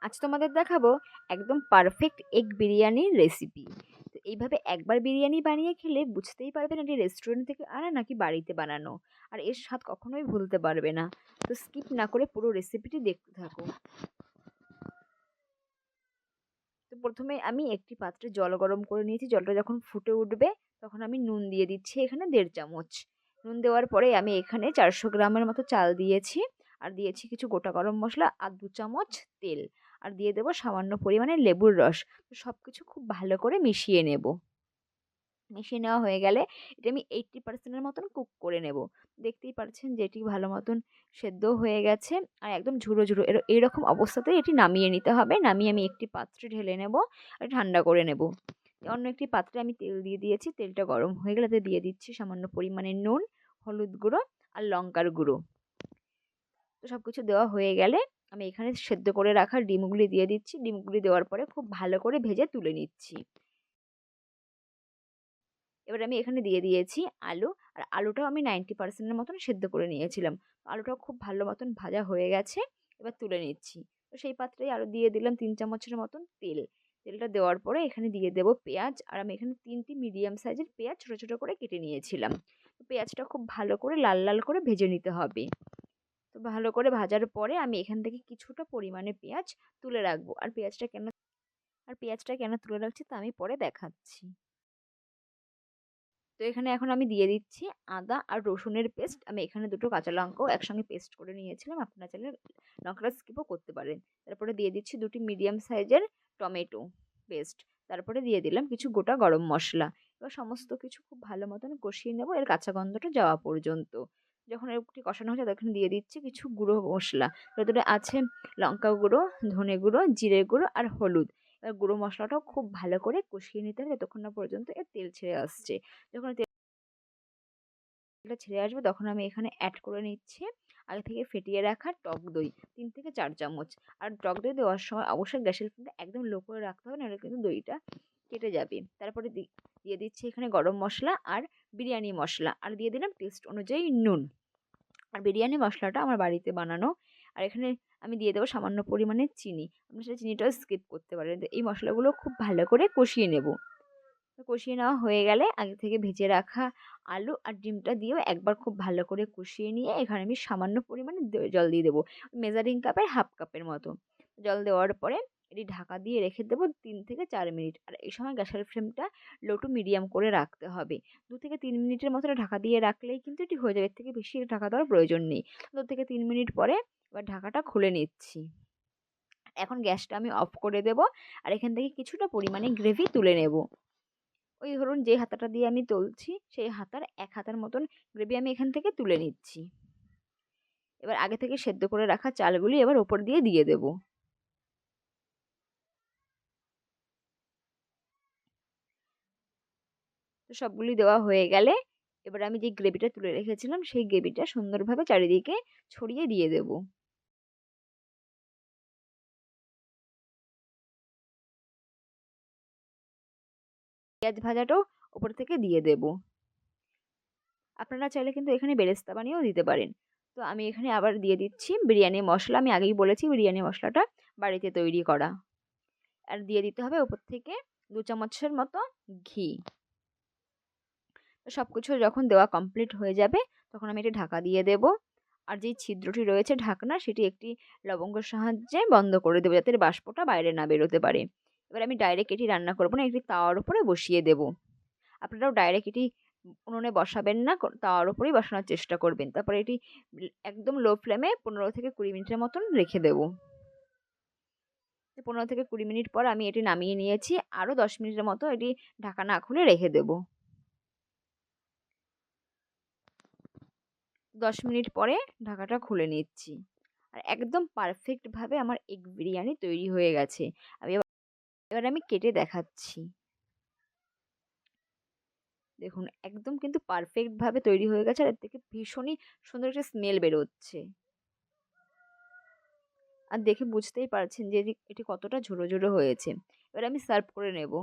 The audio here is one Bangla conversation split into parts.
আজ তোমাদের দেখাবো একদম পারফেক্ট এগ বিরিয়ানির রেসিপি। তো এইভাবে একবার বিরিয়ানি বানিয়ে খেলে বুঝতেই পারবে না এটি রেস্টুরেন্ট থেকে আনা নাকি বাড়িতে বানানো। আর এর স্বাদ কখনোই ভুলতে পারবে না। তো স্কিপ না করে পুরো রেসিপিটি দেখতে থাকো। তো প্রথমে আমি একটি পাত্রে জল গরম করে নিয়েছি। জলটা যখন ফুটে উঠবে তখন আমি নুন দিয়ে দিচ্ছি এখানে 1.5 চামচ। নুন দেওয়ার পরে আমি এখানে 400 গ্রামের মতো চাল দিয়েছি। আর দিয়েছি কিছু গোটা গরম মশলা আর 2 চামচ তেল। আর দিয়ে দেবো সামান্য পরিমাণে লেবুর রস। তো সব কিছু খুব ভালো করে মিশিয়ে নেব। মিশিয়ে নেওয়া হয়ে গেলে এটা আমি 80% এর মতন কুক করে নেব। দেখতেই পাচ্ছেন যে এটি ভালো মতন সেদ্ধ হয়ে গেছে। আর একদম ঝুরো ঝুরো এরকম অবস্থাতেই এটি নামিয়ে নিতে হবে। নামিয়ে আমি একটি পাত্রে ঢেলে নেব আর ঠান্ডা করে নেব। অন্য একটি পাত্রে আমি তেল দিয়ে দিয়েছি। তেলটা গরম হয়ে গেলে তাতে দিয়ে দিচ্ছি সামান্য পরিমাণে নুন, হলুদ গুঁড়ো আর লঙ্কার গুঁড়ো। তো সবকিছু দেওয়া হয়ে গেলে আমি এখানে সেদ্ধ করে রাখা ডিমগুলি দিয়ে দিচ্ছি। ডিমগুলি দেওয়ার পরে খুব ভালো করে ভেজে তুলে নিচ্ছি। এবার আমি এখানে দিয়ে দিয়েছি আলু। আর আলুটাও আমি 90% এর মতন সেদ্ধ করে নিয়েছিলাম। আলুটাও খুব ভালো মতন ভাজা হয়ে গেছে। এবার তুলে নিচ্ছি। তো সেই পাত্রেই আরও দিয়ে দিলাম 3 চামচের মতন তেল। তেলটা দেওয়ার পরে এখানে দিয়ে দেব পেঁয়াজ। আর আমি এখানে 3টি মিডিয়াম সাইজের পেঁয়াজ ছোট ছোট করে কেটে নিয়েছিলাম। তো পেঁয়াজটা খুব ভালো করে লাল লাল করে ভেজে নিতে হবে। তো ভালো করে ভাজার পরে আমি এখান থেকে কিছুটা পরিমাণে পেঁয়াজ তুলে রাখবো। আর পেঁয়াজটা কেন তুলে রাখছি তা আমি পরে দেখাচ্ছি। তো এখানে এখন আমি দিয়ে দিচ্ছি আদা আর রসুনের পেস্ট। আমি এখানে দুটো কাঁচা লঙ্কাও একসঙ্গে পেস্ট করে নিয়েছিলাম। আপনারা চাইলে লঙ্কাটা স্কিপও করতে পারেন। তারপরে দিয়ে দিচ্ছি দুটি মিডিয়াম সাইজের টমেটো পেস্ট। তারপরে দিয়ে দিলাম কিছু গোটা গরম মশলা। এবার সমস্ত কিছু খুব ভালো মতন কষিয়ে নেব এর কাঁচা গন্ধটা যাওয়া পর্যন্ত। যখন একটু কষানো হচ্ছে তখন দিয়ে দিচ্ছি কিছু গুঁড়ো মশলা। ভেতরে আছে লঙ্কা গুঁড়ো, ধনে গুঁড়ো, জিরে গুঁড়ো আর হলুদ। এবার গুঁড়ো মশলাটাও খুব ভালো করে কষিয়ে নিতে হবে যতক্ষণ না পর্যন্ত এর তেল ছেড়ে আসছে। যখন তেলটা ছেড়ে আসবে তখন আমি এখানে অ্যাড করে নিচ্ছি আগে থেকে ফেটিয়ে রাখা টক দই 3 থেকে 4 চামচ। আর টক দই দেওয়ার সময় অবশ্যই গ্যাসের ফ্লেমটা একদম লো করে রাখতে হবে, নাহলে কিন্তু দইটা কেটে যাবে। তারপরে দিয়ে দিচ্ছি এখানে গরম মশলা আর বিরিয়ানি মশলা। আর দিয়ে দিলাম টেস্ট অনুযায়ী নুন। আর বিরিয়ানি মশলাটা আমার বাড়িতে বানানো। আর এখানে আমি দিয়ে দেবো সামান্য পরিমাণে চিনি। আপনি সেটা চিনিটাও স্কিপ করতে পারেন। তো এই মশলাগুলো খুব ভালো করে কষিয়ে নেব। কষিয়ে নেওয়া হয়ে গেলে আগে থেকে ভেজে রাখা আলু আর ডিমটা দিয়েও একবার খুব ভালো করে কষিয়ে নিয়ে এখানে আমি সামান্য পরিমাণে জল দিয়ে দেবো। মেজারিং কাপের হাফ কাপের মতো জল দেওয়ার পরে এটি ঢাকা দিয়ে রেখে দেবো 3 থেকে 4 মিনিট। আর এই সময় গ্যাসের ফ্লেমটা লো টু মিডিয়াম করে রাখতে হবে। 2 থেকে 3 মিনিটের মতো ঢাকা দিয়ে রাখলেই কিন্তু এটি হয়ে যাবে। এর থেকে বেশি ঢাকা দেওয়ার প্রয়োজন নেই। 2 থেকে 3 মিনিট পরে এবার ঢাকাটা খুলে নিচ্ছি। এখন গ্যাসটা আমি অফ করে দেব। আর এখান থেকে কিছুটা পরিমাণে গ্রেভি তুলে নেব। ওই ধরুন যে হাতাটা দিয়ে আমি তুলছি সেই হাতার 1 হাতার মতন গ্রেভি আমি এখান থেকে তুলে নিচ্ছি। এবার আগে থেকে সেদ্ধ করে রাখা চালগুলি এবার ওপর দিয়ে দেব। তো সবগুলি দেওয়া হয়ে গেলে এবার আমি যে গ্রেভিটা তুলে রেখেছিলাম সেই গ্রেভিটা সুন্দরভাবে চারিদিকে ছড়িয়ে দিয়ে দেব। পেঁয়াজ ভাজাটাও ওপর থেকে দিয়ে দেব। আপনারা চাইলে কিন্তু এখানে বেরেস্তা বানিয়েও দিতে পারেন। তো আমি এখানে আবার দিয়ে দিচ্ছি বিরিয়ানি মশলা। আমি আগেই বলেছি বিরিয়ানি মশলাটা বাড়িতে তৈরি করা। আর দিয়ে দিতে হবে ওপর থেকে 2 চামচের মতো ঘি। তো সবকিছু যখন দেওয়া কমপ্লিট হয়ে যাবে তখন আমি এটা ঢাকা দিয়ে দেব। আর যেই ছিদ্রটি রয়েছে ঢাকনা সেটি একটি লবঙ্গের সাহায্যে বন্ধ করে দেবো যাতে এর বাষ্পটা বাইরে না বেরোতে পারে। এবার আমি ডাইরেক্ট এটি রান্না করবো না, একটি তাওয়ার উপরে বসিয়ে দেব। আপনারাও ডাইরেক্ট এটি উনুনে বসাবেন না, তাওয়ার উপরেই বসানোর চেষ্টা করবেন। তারপরে এটি একদম লো ফ্লেমে 15 থেকে 20 মিনিটের মতন রেখে দেবো। 15 থেকে 20 মিনিট পর আমি এটি নামিয়ে নিয়েছি। আরও 10 মিনিটের মতো এটি ঢাকা না খুলে রেখে দেবো। 10 মিনিট পরে ঢাকাটা খুলে নিচ্ছি। আর একদম পারফেক্টভাবে আমার এগ বিরিয়ানি তৈরি হয়ে গেছে। এবার আমি কেটে দেখাচ্ছি। দেখুন একদম কিন্তু পারফেক্টভাবে তৈরি হয়ে গেছে। আর এর থেকে ভীষণই সুন্দর একটা স্মেল বেরোচ্ছে। আর দেখে বুঝতেই পারছেন যে এটি কতটা ঝুরো ঝুরো হয়েছে। এবার আমি সার্ভ করে নেব।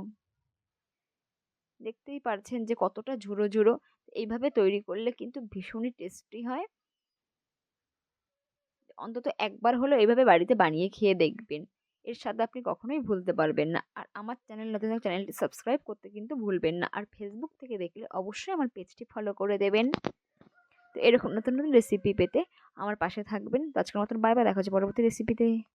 দেখতেই পারছেন যে কতটা ঝুরো ঝুরো। এইভাবে তৈরি করলে কিন্তু ভীষণই টেস্টি হয়। অন্তত একবার হলেও এইভাবে বাড়িতে বানিয়ে খেয়ে দেখবেন। এর স্বাদ আপনি কখনোই ভুলতে পারবেন না। আর আমার নতুন চ্যানেলটি সাবস্ক্রাইব করতে কিন্তু ভুলবেন না। আর ফেসবুক থেকে দেখলে অবশ্যই আমার পেজটি ফলো করে দেবেন। তো এরকম নতুন রেসিপি পেতে আমার পাশে থাকবেন। তো আজকের মতন বাই বাই, দেখা হচ্ছে পরবর্তী রেসিপিতে।